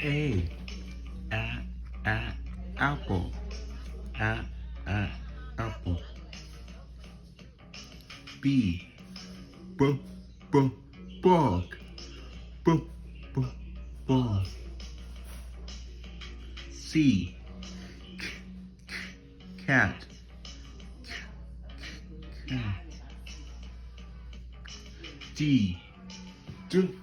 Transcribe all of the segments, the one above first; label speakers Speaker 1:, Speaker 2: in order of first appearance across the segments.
Speaker 1: A, apple. A, apple. B, bug. B, bug. C, cat. Cat. D, dog.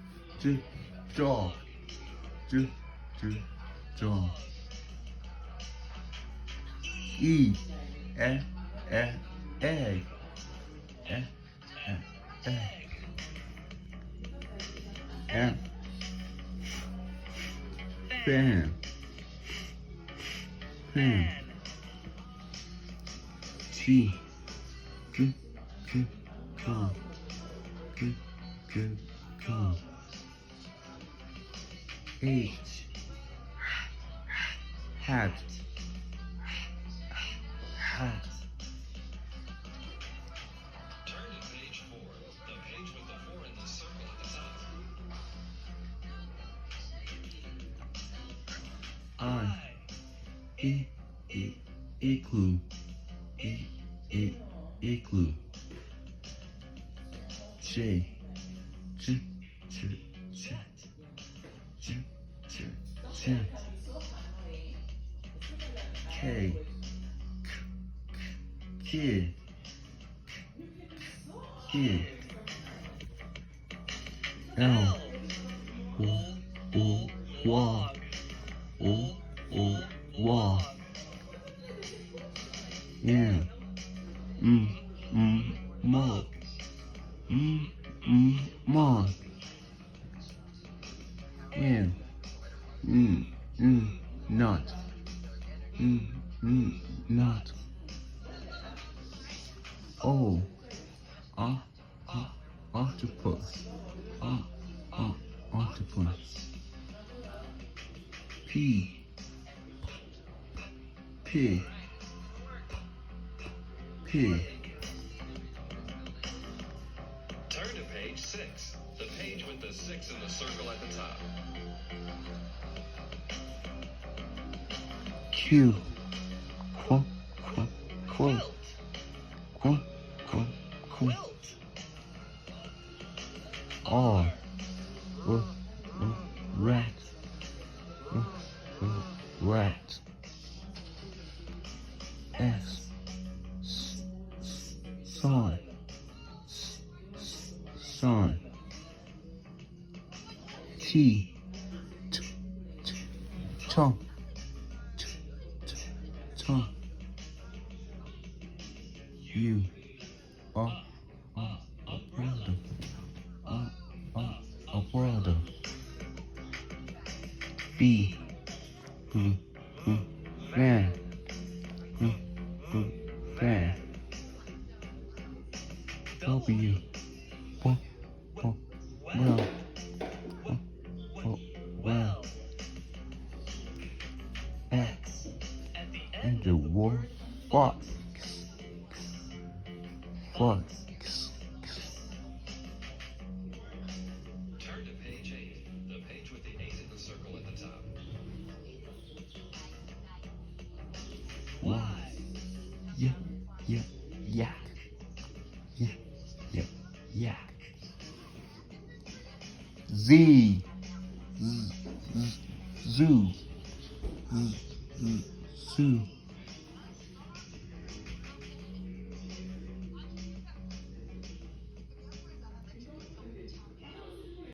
Speaker 1: Dog. E, egg. Egg. F, fan. G, car. H, hat.
Speaker 2: Turn to page 4, the page with the 4 in the circle at the top.
Speaker 1: I, igloo. Igloo. J, jet. K, kid. L, wall. M, mug. Mug. N, nut. Nut. O, octopus. Octopus. P, pig.
Speaker 2: Turn to page 6, the page with the 6 in the circle at the top.
Speaker 1: Q, quilt. R, rat. S, sun. T, tongue. U, umbrella. B, fan. W, well. X, and the word fox.
Speaker 2: Turn to page 8, the page with the 8 in the circle at the top.
Speaker 1: Y, yak. Z, zoo.